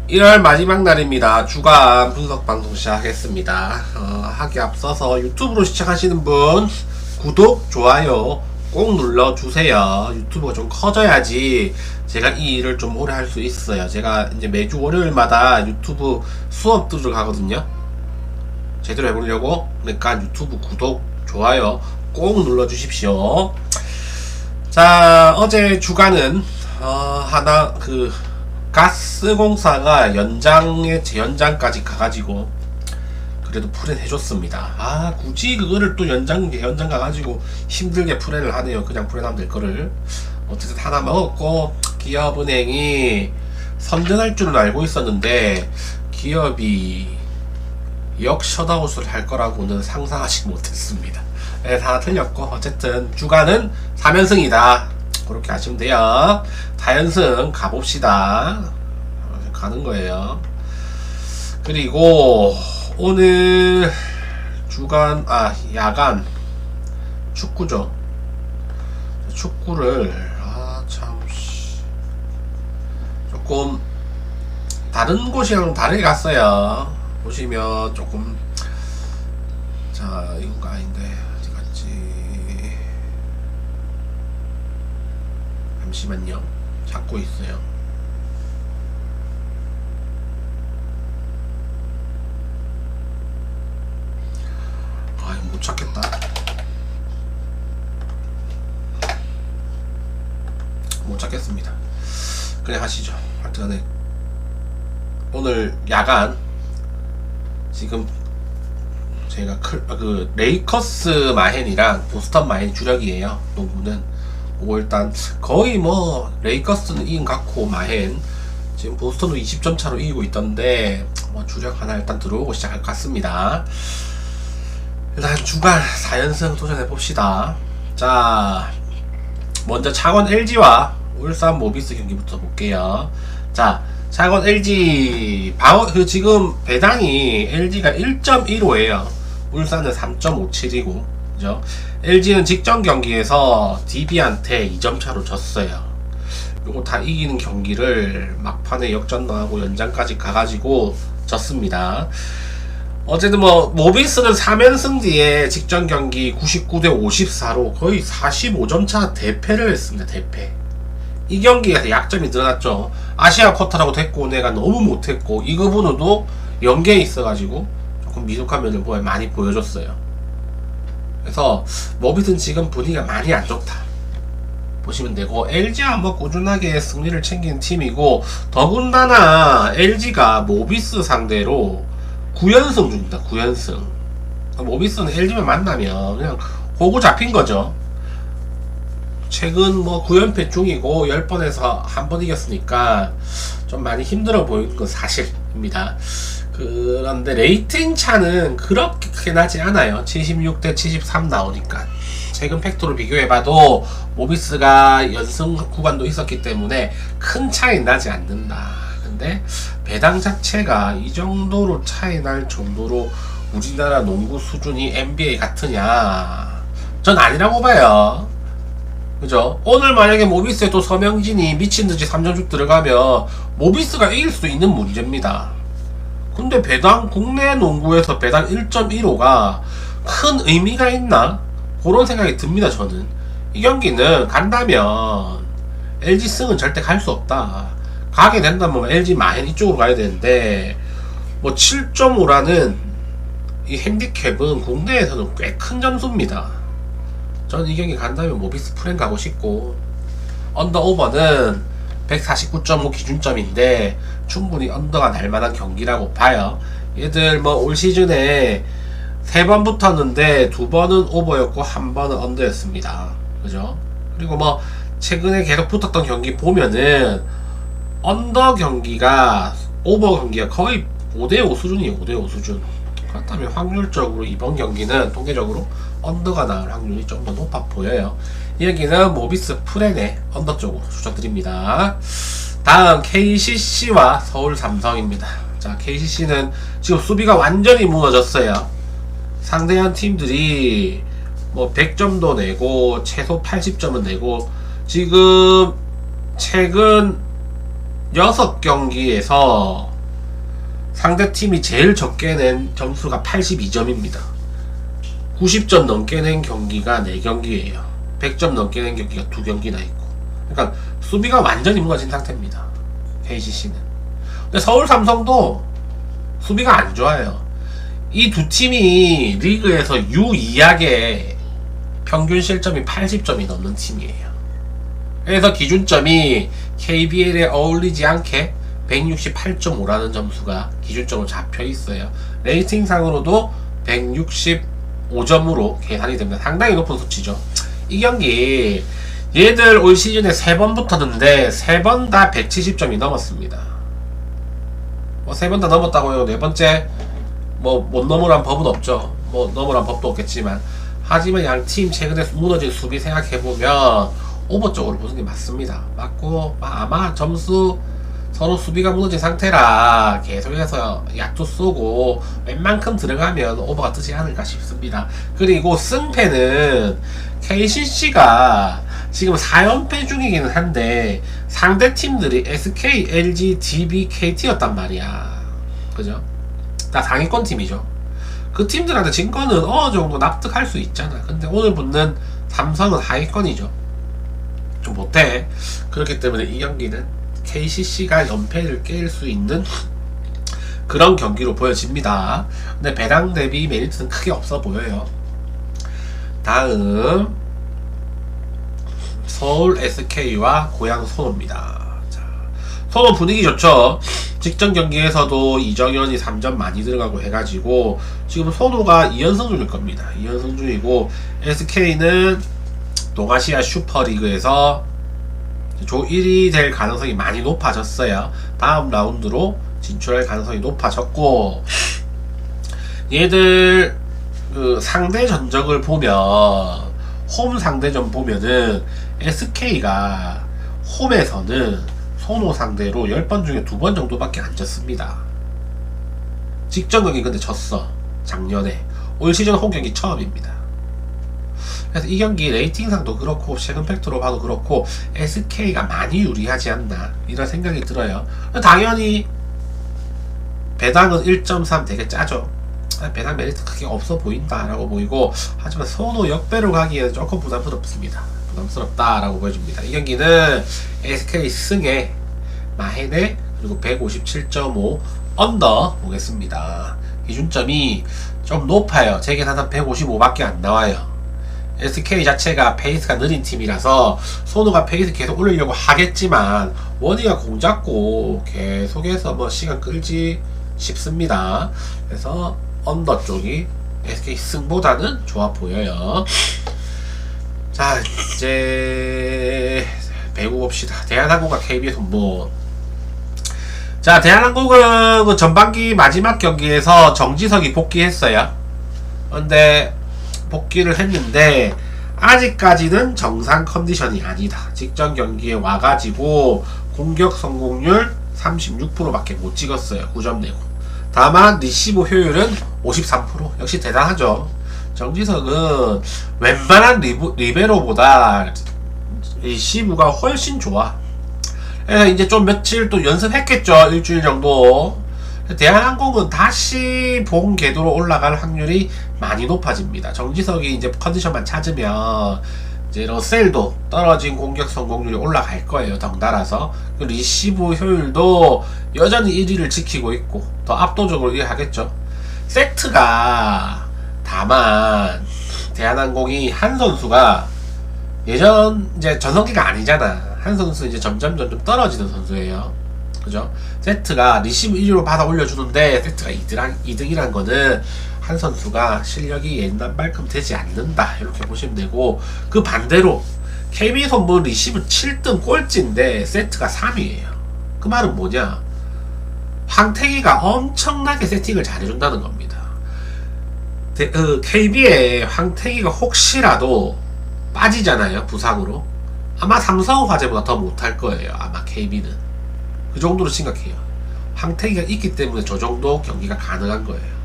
1월 마지막 날입니다. 주간 분석 방송 시작하겠습니다. 하기 앞서서 유튜브로 시청하시는 분 구독, 좋아요 꼭 눌러주세요. 유튜브가 좀 커져야지 제가 이 일을 좀 오래 할 수 있어요. 제가 이제 매주 월요일마다 유튜브 수업 들어가거든요. 제대로 해보려고. 그러니까 유튜브 구독, 좋아요 꼭 눌러주십시오. 자, 어제 주간은 가스공사가 연장에 재연장까지 가가지고 그래도 풀엔 해줬습니다. 굳이 그거를 또 연장 가가지고 힘들게 풀엔을 하네요. 그냥 풀엔하면 될 거를. 어쨌든 하나 먹었고, 기업은행이 선전할 줄은 알고 있었는데 기업이 역 셧아웃을 할 거라고는 상상하지 못했습니다. 네, 다 틀렸고, 어쨌든 주간은 3연승이다. 그렇게 하시면 돼요. 4연승 가봅시다. 가는 거예요. 그리고 오늘 주간, 야간 축구죠. 축구를 조금 다른 곳이랑 다르게 갔어요. 보시면 조금, 자, 이건가 아닌데 어디 갔지? 잠시만요. 찾고 있어요. 못 찾겠다. 못 찾겠습니다. 그냥 하시죠. 하여튼 오늘 야간 지금 제가 레이커스 마헨이랑 보스턴 마헨 주력이에요. 농구는 일단 거의 레이커스는 이긴 같고, 마헨 지금 보스턴도 20점 차로 이기고 있던데 주력 하나 일단 들어오고 시작할 것 같습니다. 일단 주간 4연승 도전해봅시다. 자, 먼저 창원 LG와 울산 모비스 경기부터 볼게요. 자, 창원 LG 지금 배당이 LG가 1.15에요 울산은 3.57이고, 그죠? LG는 직전 경기에서 DB한테 2점 차로 졌어요. 요거 다 이기는 경기를 막판에 역전 나가고 연장까지 가가지고 졌습니다. 어쨌든 모비스는 3연승 뒤에 직전 경기 99대 54로 거의 45점 차 대패를 했습니다. 대패. 이 경기에서 약점이 드러났죠. 아시아 쿼터라고 됐고 내가 너무 못했고, 이거분도 연계에 있어가지고 조금 미숙한 면을 많이 보여줬어요. 그래서 모비스는 지금 분위기가 많이 안 좋다 보시면 되고, LG와 꾸준하게 승리를 챙기는 팀이고, 더군다나 LG가 모비스 상대로 9연승 중입니다. 9연승. 모비스는 LG만 만나면 그냥 호구 잡힌 거죠. 최근 9연패 중이고 10번에서 한 번 이겼으니까 좀 많이 힘들어 보이는 건 사실입니다. 그런데 레이팅 차는 그렇게 크게 나지 않아요. 76대 73 나오니까. 최근 팩토로 비교해봐도 모비스가 연승 구간도 있었기 때문에 큰 차이 나지 않는다. 근데 배당 자체가 이 정도로 차이 날 정도로 우리나라 농구 수준이 NBA 같으냐? 전 아니라고 봐요. 그죠? 오늘 만약에 모비스에 또 서명진이 미친듯이 3점슛 들어가면 모비스가 이길 수도 있는 문제입니다. 근데 국내 농구에서 배당 1.15가 큰 의미가 있나? 그런 생각이 듭니다. 저는 이 경기는 간다면 LG 승은 절대 갈 수 없다. 가게 된다면 LG 마헨 이쪽으로 가야 되는데 7.5라는 이 핸디캡은 국내에서는 꽤 큰 점수입니다. 저는 이 경기 간다면 모비스 프렌 가고 싶고, 언더 오버는 149.5 기준점인데 충분히 언더가 날만한 경기라고 봐요. 얘들 올 시즌에 3번 붙었는데 2번은 오버였고 1번은 언더였습니다. 그죠? 그리고 최근에 계속 붙었던 경기 보면은 언더 경기가 오버 경기가 거의 5대5 수준이에요. 5대5 수준. 그렇다면 확률적으로 이번 경기는 통계적으로 언더가 나올 확률이 좀 더 높아 보여요. 이 경기는 모비스 프렌의 언더 쪽으로 추천드립니다. 다음 KCC와 서울 삼성입니다. 자, KCC는 지금 수비가 완전히 무너졌어요. 상대한 팀들이 100점도 내고 최소 80점은 내고, 지금 최근 6경기에서 상대팀이 제일 적게 낸 점수가 82점입니다. 90점 넘게 낸 경기가 4경기예요. 100점 넘게 낸 경기가 2경기나 있고. 그러니까 수비가 완전히 무너진 상태입니다. KCC는. 근데 서울 삼성도 수비가 안 좋아요. 이 두 팀이 리그에서 유일하게 평균 실점이 80점이 넘는 팀이에요. 그래서 기준점이 KBL에 어울리지 않게 168.5라는 점수가 기준점으로 잡혀 있어요. 레이팅상으로도 165점으로 계산이 됩니다. 상당히 높은 수치죠. 이 경기 얘들 올 시즌에 3번 붙었는데 3번 다 170점이 넘었습니다. 뭐 3번 다 넘었다고요. 4번째 뭐 못 넘으란 법은 없죠. 뭐 넘으란 법도 없겠지만, 하지만 양팀 최근에 무너진 수비 생각해보면 오버 쪽으로 보는 게 맞습니다. 맞고 아마 점수 서로 수비가 무너진 상태라 계속해서 약도 쏘고 웬만큼 들어가면 오버가 뜨지 않을까 싶습니다. 그리고 승패는 KCC가 지금 4연패 중이기는 한데 상대 팀들이 SK, LG, DB, KT였단 말이야. 그죠? 다 상위권 팀이죠. 그 팀들한테 진 거는 어느 정도 납득할 수 있잖아. 근데 오늘 붙는 삼성은 하위권이죠. 좀 못해. 그렇기 때문에 이 경기는 KCC가 연패를 깰 수 있는 그런 경기로 보여집니다. 근데 배당 대비 메리트는 크게 없어 보여요. 다음 서울 SK와 고양 손호입니다. 자, 손호 분위기 좋죠. 직전 경기에서도 이정현이 3점 많이 들어가고 해가지고 지금 손호가 2연승 중일 겁니다. 2연승 중이고, SK는 동아시아 슈퍼리그에서 조 1위 될 가능성이 많이 높아졌어요. 다음 라운드로 진출할 가능성이 높아졌고, 얘들 그 상대 전적을 보면, 홈 상대전 보면은 SK가 홈에서는 손호 상대로 10번 중에 2번 정도밖에 안 졌습니다. 직전 경기 근데 졌어. 작년에. 올 시즌 홈 경기 처음입니다. 그래서 이 경기 레이팅상도 그렇고 최근 팩트로 봐도 그렇고 SK가 많이 유리하지 않나 이런 생각이 들어요. 당연히 배당은 1.3 되게 짜죠. 배당 메리트 크게 없어 보인다라고 보이고, 하지만 손호 역배로 가기에는 조금 부담스럽습니다. 부담스럽다라고 보여줍니다. 이 경기는 SK 승에 마헤네 그리고 157.5 언더 보겠습니다. 기준점이 좀 높아요. 제 계산은 155밖에 안 나와요. SK 자체가 페이스가 느린 팀이라서 손호가 페이스 계속 올리려고 하겠지만 원희가 공 잡고 계속해서 뭐 시간 끌지 싶습니다. 그래서 언더 쪽이 SK 승보다는 좋아 보여요. 자, 이제 배구 봅시다. 대한항공과 KBS 뭐. 자, 대한항공은 그 전반기 마지막 경기에서 정지석이 복귀했어요. 근데 복귀를 했는데 아직까지는 정상 컨디션이 아니다. 직전 경기에 와가지고 공격 성공률 36%밖에 못 찍었어요. 9점 내고. 다만 리시브 효율은 53%. 역시 대단하죠. 정지석은 웬만한 리베로보다 리시브가 훨씬 좋아. 그래서 이제 좀 며칠 또 연습했겠죠. 일주일 정도. 대한항공은 다시 본 궤도로 올라갈 확률이 많이 높아집니다. 정지석이 이제 컨디션만 찾으면 이제 러셀도 떨어진 공격 성공률이 올라갈 거예요. 덩달아서. 리시브 효율도 여전히 1위를 지키고 있고 더 압도적으로 1위 하겠죠. 세트가 다만 대한항공이 한 선수가 예전 이제 전성기가 아니잖아. 한 선수 이제 점점 떨어지는 선수예요. 그죠? 세트가 리시브 1위로 받아 올려주는데 세트가 2등이란 거는 한 선수가 실력이 옛날만큼 되지 않는다 이렇게 보시면 되고, 그 반대로 KB 선물 리시브 7등 꼴찌인데 세트가 3위예요. 그 말은 뭐냐? 황태기가 엄청나게 세팅을 잘해준다는 겁니다. KB에 황태기가 혹시라도 빠지잖아요. 부상으로. 아마 삼성화재보다 더 못할 거예요. 아마 KB는. 그 정도로 심각해요. 황태기가 있기 때문에 저 정도 경기가 가능한 거예요.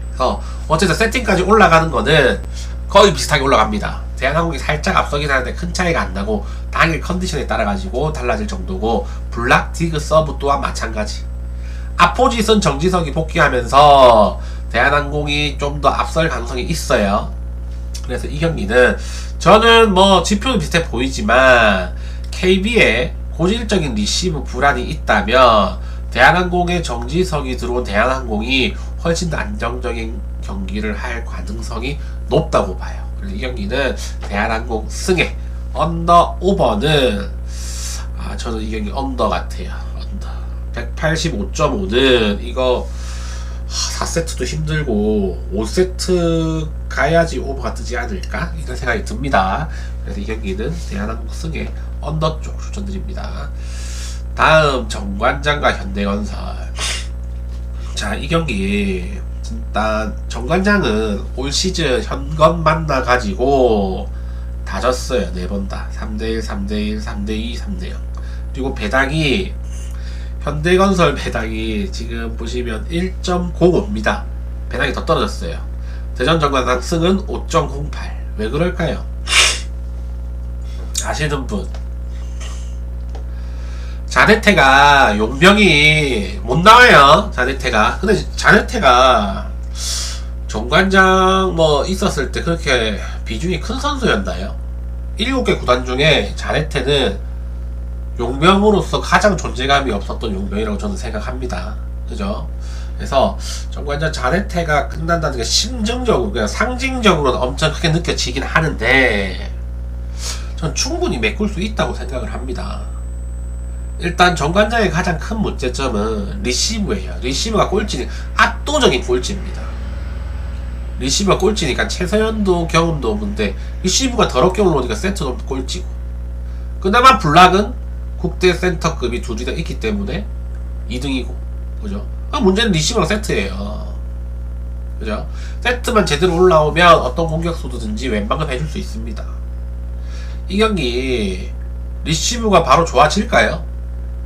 그래서 어쨌든 세팅까지 올라가는 거는 거의 비슷하게 올라갑니다. 대한항공이 살짝 앞서긴 하는데 큰 차이가 안 나고 당일 컨디션에 따라 가지고 달라질 정도고, 블락 디그 서브 또한 마찬가지. 아포짓은 정지석이 복귀하면서 대한항공이 좀 더 앞설 가능성이 있어요. 그래서 이 경기는 저는 뭐 지표는 비슷해 보이지만 KB의 고질적인 리시브 불안이 있다면 대한항공의 정지석이 들어온 대한항공이 훨씬 더 안정적인 경기를 할 가능성이 높다고 봐요. 그래서 이 경기는 대한항공 승에 언더 오버는 저는 이 경기 언더 같아요. 언더 185.5는 이거 4세트도 힘들고 5세트 가야지 오버가 뜨지 않을까 이런 생각이 듭니다. 그래서 이 경기는 대한항공 승에 언더 쪽 추천드립니다. 다음 정관장과 현대건설. 자, 이 경기 일단 정관장은 올 시즌 현건 만나가지고 다 졌어요. 4번 다 3대1 3대1 3대2 3대0. 그리고 배당이 현대건설 배당이 지금 보시면 1.05입니다. 배당이 더 떨어졌어요. 대전 정관장 승은 5.08. 왜 그럴까요? 아시는 분? 자네테가 용병이 못 나와요. 자네테가. 근데 자네테가 정관장 뭐 있었을 때 그렇게 비중이 큰 선수였나요? 7개 구단 중에 자네테는 용병으로서 가장 존재감이 없었던 용병이라고 저는 생각합니다. 그죠? 그래서 정관장 자네테가 끝난다는 게 심정적으로 그냥 상징적으로는 엄청 크게 느껴지긴 하는데 전 충분히 메꿀 수 있다고 생각을 합니다. 일단 정관장의 가장 큰 문제점은 리시브예요. 리시브가 꼴찌니 압도적인 꼴찌입니다. 리시브가 꼴찌니까 최서연도 경험도 없는데 리시브가 더럽게 올라오니까 세트도 꼴찌고, 그나마 블락은 국대 센터급이 둘이 다 있기 때문에 2등이고 그죠? 문제는 리시브랑 세트예요. 그죠? 세트만 제대로 올라오면 어떤 공격수든지 웬만큼 해줄 수 있습니다. 이 경기 리시브가 바로 좋아질까요?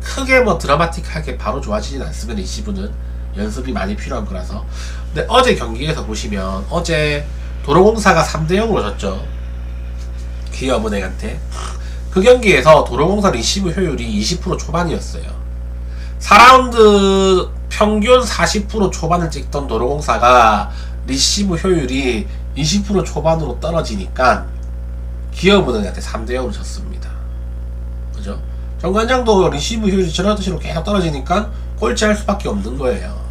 크게 뭐 드라마틱하게 바로 좋아지진 않습니다. 리시브는 연습이 많이 필요한 거라서. 근데 어제 경기에서 보시면 어제 도로공사가 3대0으로 졌죠. 기업은행한테. 그 경기에서 도로공사 리시브 효율이 20% 초반이었어요. 4라운드 평균 40% 초반을 찍던 도로공사가 리시브 효율이 20% 초반으로 떨어지니까 기업은행한테 3대0으로 졌습니다. 그죠? 정관장도 리시브 효율이 저런 계속 떨어지니까 꼴찌할 수밖에 없는 거예요.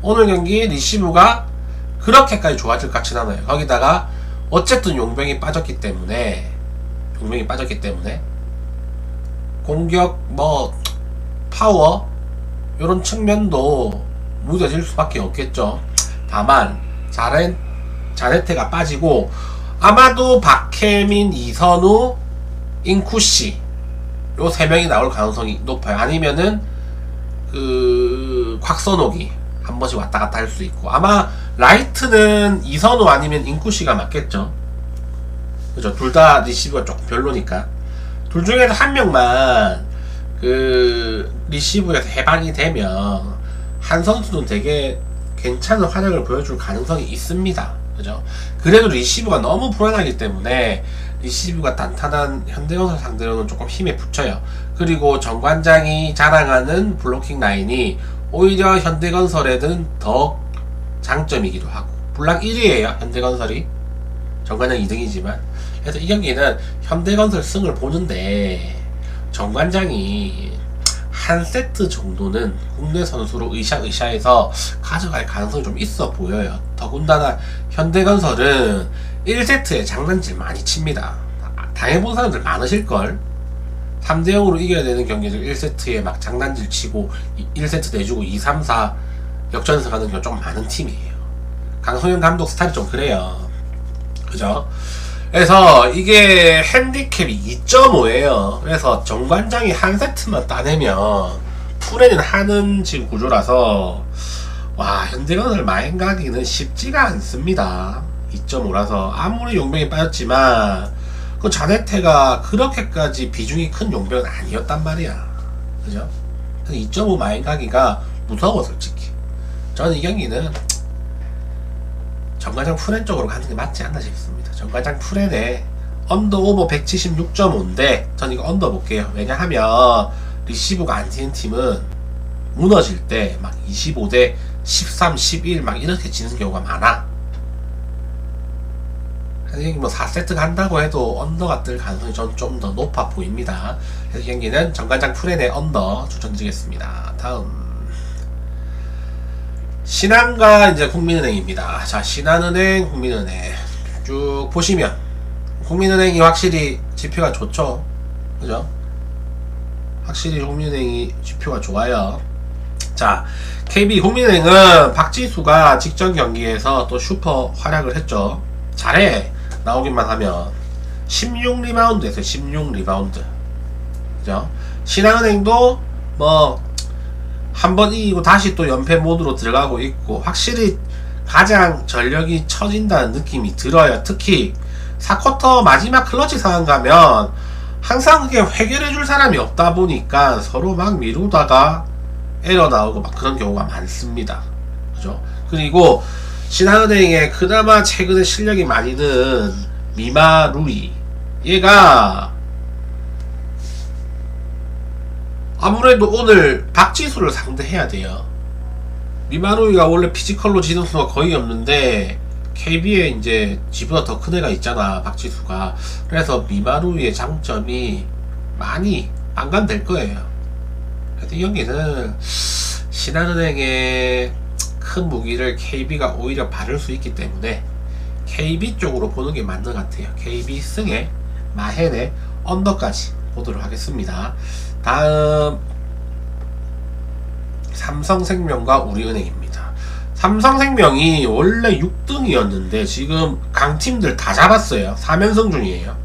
오늘 경기 리시브가 그렇게까지 좋아질 것 같진 않아요. 거기다가 어쨌든 용병이 빠졌기 때문에 공격 뭐 파워 이런 측면도 무뎌질 수밖에 없겠죠. 다만 자네테가 빠지고 아마도 박혜민, 이선우, 인쿠씨 요 3명이 나올 가능성이 높아요. 아니면은 그 곽선옥이 한 번씩 왔다 갔다 할 수 있고, 아마 라이트는 이선우 아니면 인쿠씨가 맞겠죠. 그죠? 둘 다 리시브가 조금 별로니까 둘 중에서 한 명만 그 리시브에서 해방이 되면 한 선수는 되게 괜찮은 활약을 보여줄 가능성이 있습니다. 그죠? 그래도 리시브가 너무 불안하기 때문에 리시브가 단단한 현대건설 상대로는 조금 힘에 붙여요. 그리고 정관장이 자랑하는 블로킹 라인이 오히려 현대건설에는 더 장점이기도 하고, 블락 1위에요 현대건설이. 정관장 2등이지만. 그래서 이 경기는 현대건설 승을 보는데 정관장이 한 세트 정도는 국내 선수로 으쌰으쌰해서 가져갈 가능성이 좀 있어 보여요. 더군다나 현대건설은 1세트에 장난질 많이 칩니다. 당해본 사람들 많으실걸. 3대0으로 이겨야 되는 경기를 1세트에 막 장난질 치고 1세트 내주고 2, 3, 4 역전승 하는 경우가 좀 많은 팀이에요. 강성현 감독 스타일이 좀 그래요. 그죠? 그래서 이게 핸디캡이 2.5예요. 그래서 정관장이 한 세트만 따내면 풀에는 하는 지금 구조라서 와, 현대건설 마인 가기는 쉽지가 않습니다. 2.5라서 아무리 용병이 빠졌지만 그 자네테가 그렇게까지 비중이 큰 용병은 아니었단 말이야. 그죠? 2.5 마인 가기가 무서워 솔직히. 저는 이 경기는 정관장 풀엔 쪽으로 가는 게 맞지 않나 싶습니다. 정관장 풀엔에 언더 오버 176.5인데 전 이거 언더 볼게요. 왜냐하면 리시브가 안 튀는 팀은 무너질 때 막 25대 13, 11 막 이렇게 지는 경우가 많아. 사실 뭐 4세트 간다고 해도 언더가 뜰 가능성이 좀 더 높아 보입니다. 그래서 이 경기는 정관장 프렌의 언더 추천드리겠습니다. 다음 신한과 이제 국민은행입니다. 자, 신한은행, 국민은행 쭉 보시면 국민은행이 확실히 지표가 좋죠. 그죠? 확실히 국민은행이 지표가 좋아요. 자, KB 국민은행은 박지수가 직전 경기에서 또 슈퍼 활약을 했죠. 잘해. 나오기만 하면 16리바운드 했어요. 16리바운드. 그죠? 신한은행도 뭐 한 번 이기고 다시 또 연패 모드로 들어가고 있고 확실히 가장 전력이 처진다는 느낌이 들어요. 특히 4쿼터 마지막 클러치 상황 가면 항상 그게 해결해줄 사람이 없다 보니까 서로 막 미루다가 에러 나오고 막 그런 경우가 많습니다. 그죠? 그리고 신한은행에 그나마 최근에 실력이 많이 는 미마루이, 얘가 아무래도 오늘 박지수를 상대해야 돼요. 미마루이가 원래 피지컬로 지는 수가 거의 없는데 KB에 이제 지보다 더 큰 애가 있잖아, 박지수가. 그래서 미마루이의 장점이 많이 반감될 거예요. 그래서 이 경기는 신한은행의 큰 무기를 KB가 오히려 바를 수 있기 때문에 KB 쪽으로 보는 게 맞는 것 같아요. KB 승에 마헨의 언더까지 보도록 하겠습니다. 다음 삼성생명과 우리은행입니다. 삼성생명이 원래 6등이었는데 지금 강팀들 다 잡았어요. 3연승 중이에요.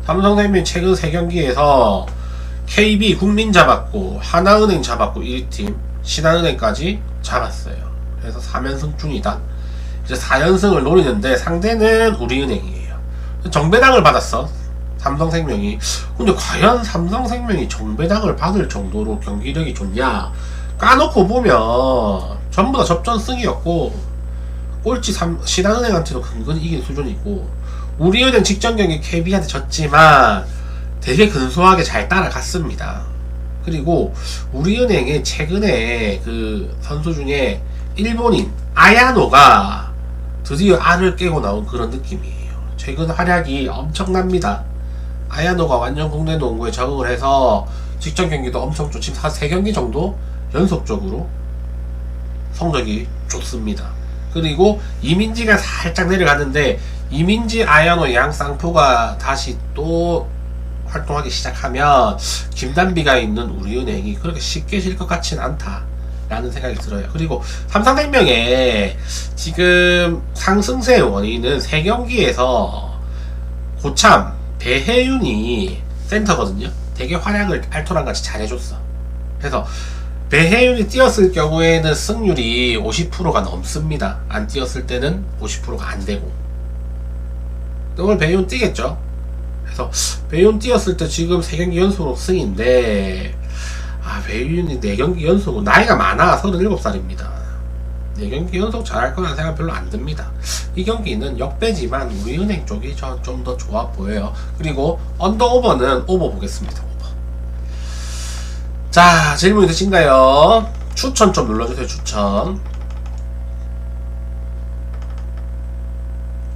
삼성생명이 최근 3경기에서 KB 국민 잡았고 하나은행 잡았고 1팀 신한은행까지 잡았어요. 그래서 3연승 중이다. 이제 4연승을 노리는데 상대는 우리은행이에요. 정배당을 받았어, 삼성생명이. 근데 과연 삼성생명이 정배당을 받을 정도로 경기력이 좋냐? 까놓고 보면 전부 다 접전승이었고 꼴찌 신한은행한테도 근근히 이긴 수준이고, 우리은행 직전 경기 KB한테 졌지만 되게 근소하게 잘 따라갔습니다. 그리고 우리은행의 최근에 그 선수 중에 일본인 아야노가 드디어 알을 깨고 나온 그런 느낌이에요. 최근 활약이 엄청납니다. 아야노가 완전 국내 농구에 적응을 해서 직전 경기도 엄청 좋지, 한 3경기 정도 연속적으로 성적이 좋습니다. 그리고 이민지가 살짝 내려갔는데 이민지, 아야노, 양쌍포가 다시 또 활동하기 시작하면 김단비가 있는 우리은행이 그렇게 쉽게 질 것 같진 않다 라는 생각이 들어요. 그리고 삼성생명의 지금 상승세의 원인은 3경기에서 고참 배혜윤이 센터거든요. 되게 활약을 알토랑 같이 잘해줬어. 그래서 배혜윤이 뛰었을 경우에는 승률이 50%가 넘습니다. 안 뛰었을 때는 50%가 안 되고. 오늘 배혜윤 뛰겠죠. 그래서 배혜윤 뛰었을 때 지금 3경기 연속으로 승인데, 배혜윤이 4경기 연속, 나이가 많아. 37살입니다 4경기 연속 잘할 거라는 생각 별로 안 듭니다. 이 경기는 역배지만 우리은행 쪽이 좀 더 좋아 보여요. 그리고 언더 오버는 오버 보겠습니다. 오버. 자, 질문 있으신가요? 추천 좀 눌러주세요.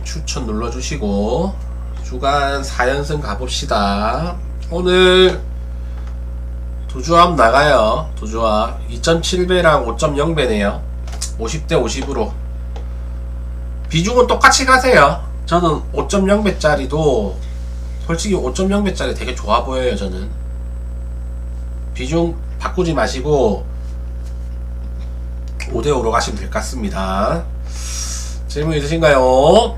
추천 눌러주시고 주간 4연승 가봅시다. 오늘 두 조합 나가요. 두 조합 2.7배랑 5.0배네요 50대 50으로 비중은 똑같이 가세요. 저는 5.0배짜리도 솔직히 5.0배짜리 되게 좋아 보여요. 저는 비중 바꾸지 마시고 5대5로 가시면 될 것 같습니다. 질문 있으신가요?